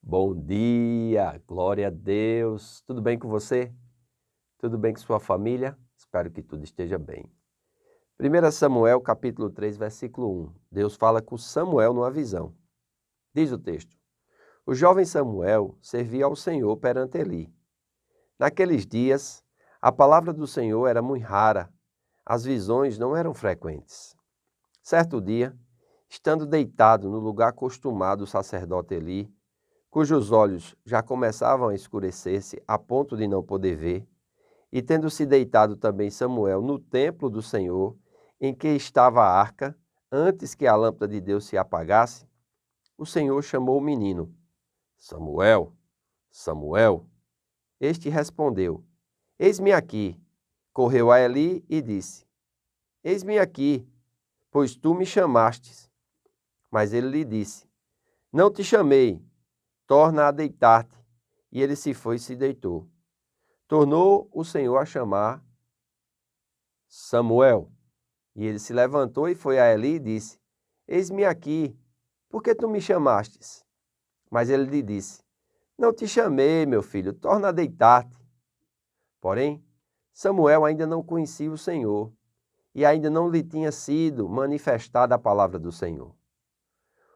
Bom dia, glória a Deus. Tudo bem com você? Tudo bem com sua família? Espero que tudo esteja bem. 1 Samuel, capítulo 3, versículo 1. Deus fala com Samuel numa visão. Diz o texto: O jovem Samuel servia ao Senhor perante Eli. Naqueles dias, a palavra do Senhor era muito rara, as visões não eram frequentes. Certo dia, estando deitado no lugar acostumado o sacerdote Eli, cujos olhos já começavam a escurecer-se a ponto de não poder ver, e tendo se deitado também Samuel no templo do Senhor, em que estava a arca, antes que a lâmpada de Deus se apagasse, o Senhor chamou o menino: Samuel, Samuel. Este respondeu: Eis-me aqui. Correu a Eli e disse: Eis-me aqui, pois tu me chamastes. Mas ele lhe disse: Não te chamei, torna a deitar-te. E ele se foi e se deitou. Tornou o Senhor a chamar Samuel. E ele se levantou e foi a Eli e disse: Eis-me aqui, por que tu me chamastes? Mas ele lhe disse: Não te chamei, meu filho, torna a deitar-te. Porém, Samuel ainda não conhecia o Senhor, e ainda não lhe tinha sido manifestada a palavra do Senhor.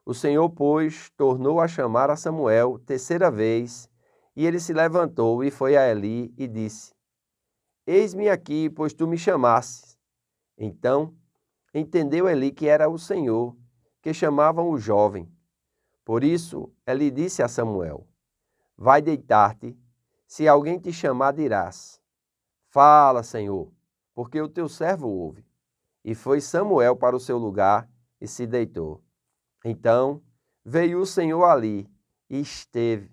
O Senhor, pois, tornou a chamar a Samuel terceira vez, e ele se levantou e foi a Eli e disse: Eis-me aqui, pois tu me chamastes. Então entendeu Eli que era o Senhor, que chamavam o jovem. Por isso Eli disse a Samuel: Vai deitar-te, se alguém te chamar dirás: Fala, Senhor, porque o teu servo ouve. E foi Samuel para o seu lugar e se deitou. Então veio o Senhor ali e esteve.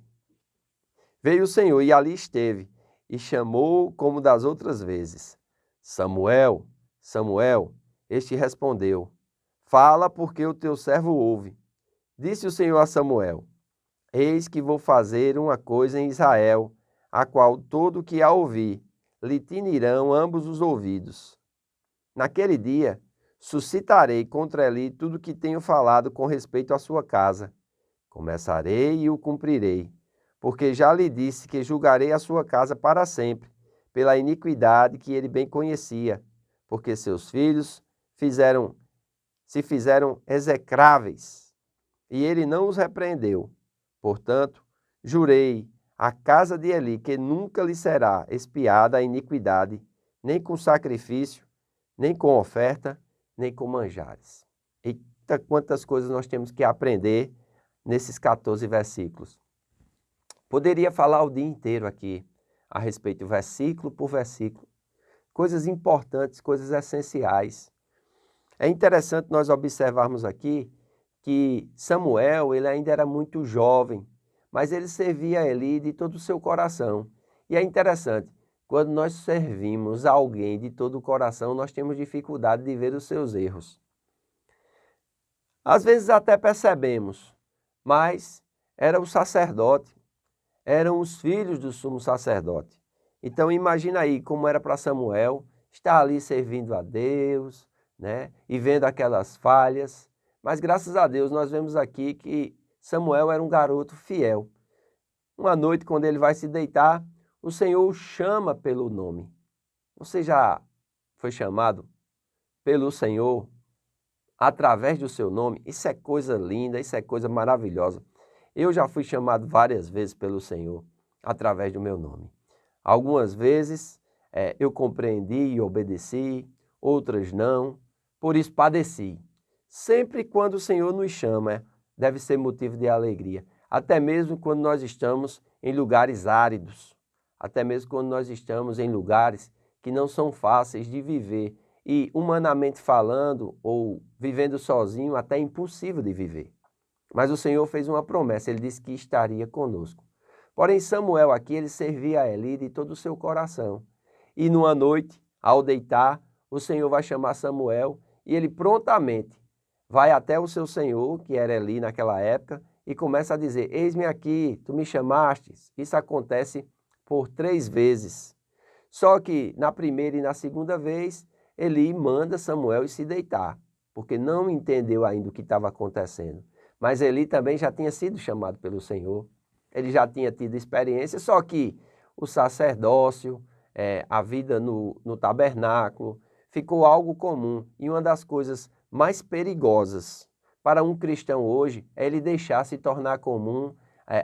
Veio o Senhor e ali esteve, e chamou como das outras vezes: Samuel, Samuel. Este respondeu: Fala, porque o teu servo ouve. Disse o Senhor a Samuel: Eis que vou fazer uma coisa em Israel, a qual todo que a ouvir, lhe tinirão ambos os ouvidos. Naquele dia, suscitarei contra Eli tudo o que tenho falado com respeito à sua casa. Começarei e o cumprirei, porque já lhe disse que julgarei a sua casa para sempre, pela iniquidade que ele bem conhecia, porque seus filhos se fizeram execráveis, e ele não os repreendeu. Portanto, jurei à casa de Eli que nunca lhe será expiada a iniquidade, nem com sacrifício, nem com oferta, nem com manjares. Eita, quantas coisas nós temos que aprender nesses 14 versículos. Poderia falar o dia inteiro aqui a respeito, versículo por versículo. Coisas importantes, coisas essenciais. É interessante nós observarmos aqui que Samuel, ele ainda era muito jovem, mas ele servia a Eli de todo o seu coração. E é interessante, quando nós servimos a alguém de todo o coração, nós temos dificuldade de ver os seus erros. Às vezes até percebemos, mas era o sacerdote, eram os filhos do sumo sacerdote. Então imagina aí como era para Samuel estar ali servindo a Deus, né, e vendo aquelas falhas. Mas graças a Deus nós vemos aqui que Samuel era um garoto fiel. Uma noite, quando ele vai se deitar, o Senhor o chama pelo nome. Você já foi chamado pelo Senhor através do seu nome? Isso é coisa linda, isso é coisa maravilhosa. Eu já fui chamado várias vezes pelo Senhor através do meu nome. Algumas vezes eu compreendi e obedeci, outras não, por isso padeci. Sempre quando o Senhor nos chama, deve ser motivo de alegria. Até mesmo quando nós estamos em lugares áridos, até mesmo quando nós estamos em lugares que não são fáceis de viver e, humanamente falando, ou vivendo sozinho, até impossível de viver. Mas o Senhor fez uma promessa, ele disse que estaria conosco. Porém, Samuel aqui, ele servia a Eli de todo o seu coração. E numa noite, ao deitar, o Senhor vai chamar Samuel e ele prontamente vai até o seu senhor, que era Eli naquela época, e começa a dizer: Eis-me aqui, tu me chamastes. Isso acontece por 3 vezes. Só que na primeira e na segunda vez, Eli manda Samuel ir se deitar, porque não entendeu ainda o que estava acontecendo. Mas Eli também já tinha sido chamado pelo Senhor. ele já tinha tido experiência, só que o sacerdócio, a vida no tabernáculo, ficou algo comum. E uma das coisas mais perigosas para um cristão hoje é ele deixar se tornar comum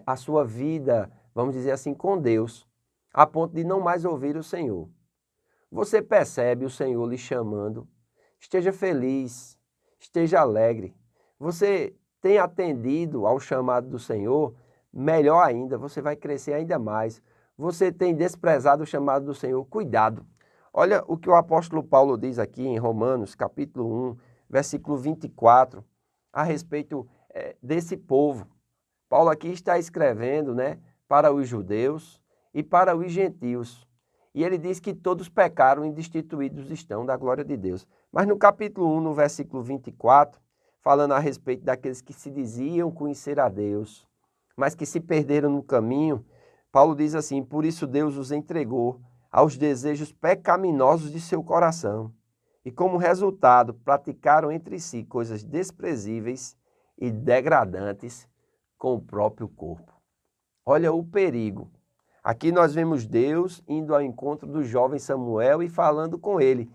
a sua vida, vamos dizer assim, com Deus, a ponto de não mais ouvir o Senhor. Você percebe o Senhor lhe chamando, esteja feliz, esteja alegre. Você tem atendido ao chamado do Senhor, melhor ainda, você vai crescer ainda mais. Você tem desprezado o chamado do Senhor, cuidado. Olha o que o apóstolo Paulo diz aqui em Romanos, capítulo 1, versículo 24, a respeito desse povo. Paulo aqui está escrevendo, né, para os judeus e para os gentios. E ele diz que todos pecaram e destituídos estão da glória de Deus. Mas no capítulo 1, no versículo 24, falando a respeito daqueles que se diziam conhecer a Deus, mas que se perderam no caminho, Paulo diz assim: por isso Deus os entregou aos desejos pecaminosos de seu coração. E como resultado, praticaram entre si coisas desprezíveis e degradantes com o próprio corpo. Olha o perigo. Aqui nós vemos Deus indo ao encontro do jovem Samuel e falando com ele,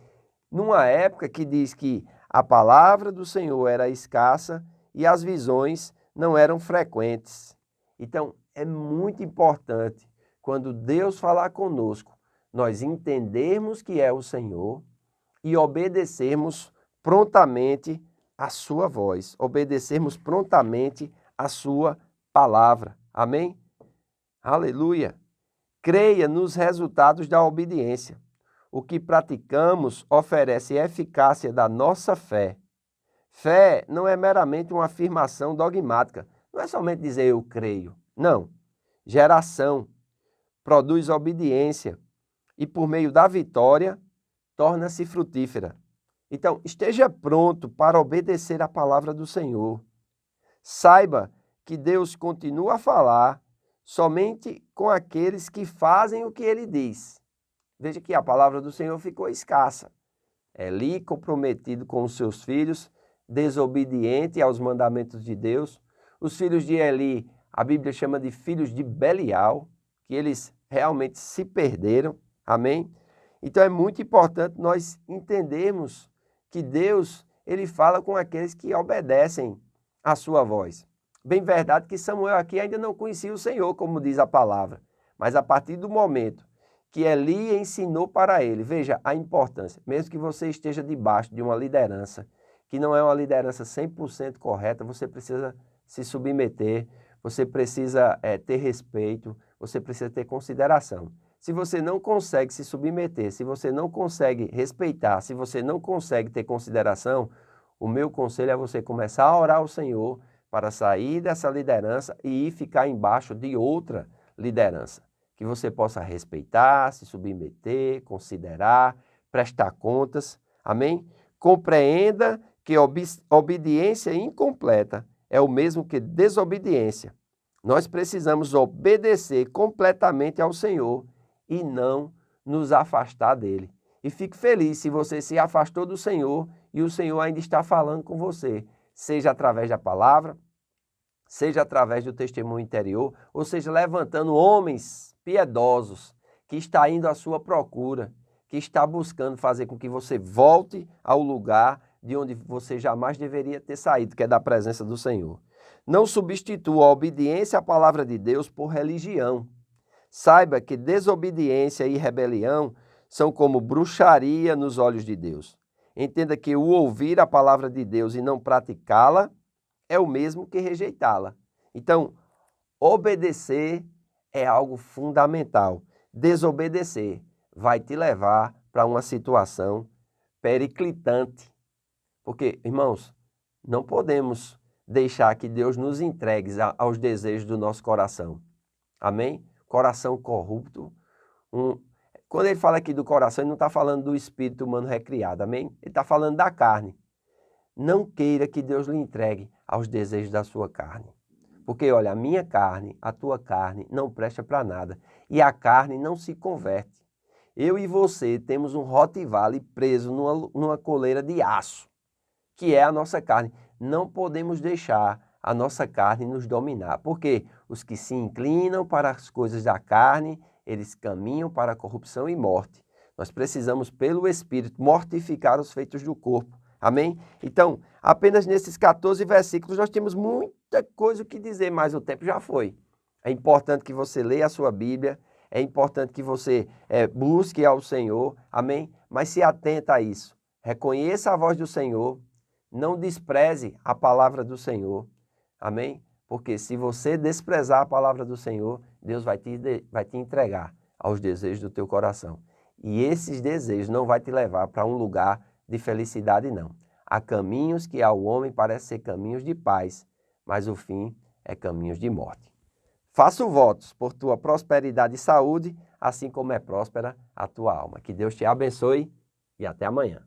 numa época que diz que a palavra do Senhor era escassa e as visões não eram frequentes. Então, é muito importante, quando Deus falar conosco, nós entendermos que é o Senhor e obedecermos prontamente a sua voz, obedecermos prontamente a sua palavra. Amém? Aleluia! Creia nos resultados da obediência. O que praticamos oferece eficácia da nossa fé. Fé não é meramente uma afirmação dogmática. Não é somente dizer eu creio. Não. Geração produz obediência e por meio da vitória torna-se frutífera. Então, esteja pronto para obedecer a palavra do Senhor. Saiba que Deus continua a falar somente com aqueles que fazem o que ele diz. Veja que a palavra do Senhor ficou escassa. Eli, comprometido com os seus filhos, desobediente aos mandamentos de Deus. Os filhos de Eli, a Bíblia chama de filhos de Belial, que eles realmente se perderam. Amém? Então é muito importante nós entendermos que Deus, ele fala com aqueles que obedecem a sua voz. Bem verdade que Samuel aqui ainda não conhecia o Senhor, como diz a palavra, mas a partir do momento que Eli ensinou para ele, veja a importância, mesmo que você esteja debaixo de uma liderança, que não é uma liderança 100% correta, você precisa se submeter, você precisa ter respeito, você precisa ter consideração. Se você não consegue se submeter, se você não consegue respeitar, se você não consegue ter consideração, o meu conselho é você começar a orar ao Senhor para sair dessa liderança e ir ficar embaixo de outra liderança. Que você possa respeitar, se submeter, considerar, prestar contas. Amém? Compreenda que obediência incompleta é o mesmo que desobediência. Nós precisamos obedecer completamente ao Senhor e não nos afastar dele. E fique feliz se você se afastou do Senhor e o Senhor ainda está falando com você, seja através da palavra, seja através do testemunho interior, ou seja, levantando homens piedosos que está indo à sua procura, que está buscando fazer com que você volte ao lugar de onde você jamais deveria ter saído, que é da presença do Senhor. Não substitua a obediência à palavra de Deus por religião. Saiba que desobediência e rebelião são como bruxaria nos olhos de Deus. Entenda que o ouvir a palavra de Deus e não praticá-la é o mesmo que rejeitá-la. Então, obedecer é algo fundamental. Desobedecer vai te levar para uma situação periclitante. Porque, irmãos, não podemos deixar que Deus nos entregue aos desejos do nosso coração. Amém? Coração corrupto. Quando ele fala aqui do coração, ele não está falando do espírito humano recriado. Amém? Ele está falando da carne. Não queira que Deus lhe entregue aos desejos da sua carne. Porque, olha, a minha carne, a tua carne, não presta para nada. E a carne não se converte. Eu e você temos um Rottweiler preso numa coleira de aço, que é a nossa carne. Não podemos deixar a nossa carne nos dominar. Porque os que se inclinam para as coisas da carne, eles caminham para a corrupção e morte. Nós precisamos, pelo Espírito, mortificar os feitos do corpo. Amém? Então, apenas nesses 14 versículos nós temos muita coisa o que dizer, mas o tempo já foi. É importante que você leia a sua Bíblia, é importante que você busque ao Senhor, amém? Mas se atenta a isso. Reconheça a voz do Senhor, não despreze a palavra do Senhor, amém? Porque se você desprezar a palavra do Senhor, Deus vai te entregar aos desejos do teu coração. E esses desejos não vai te levar para um lugar de felicidade, não. Há caminhos que ao homem parecem ser caminhos de paz, mas o fim é caminhos de morte. Faço votos por tua prosperidade e saúde, assim como é próspera a tua alma. Que Deus te abençoe e até amanhã.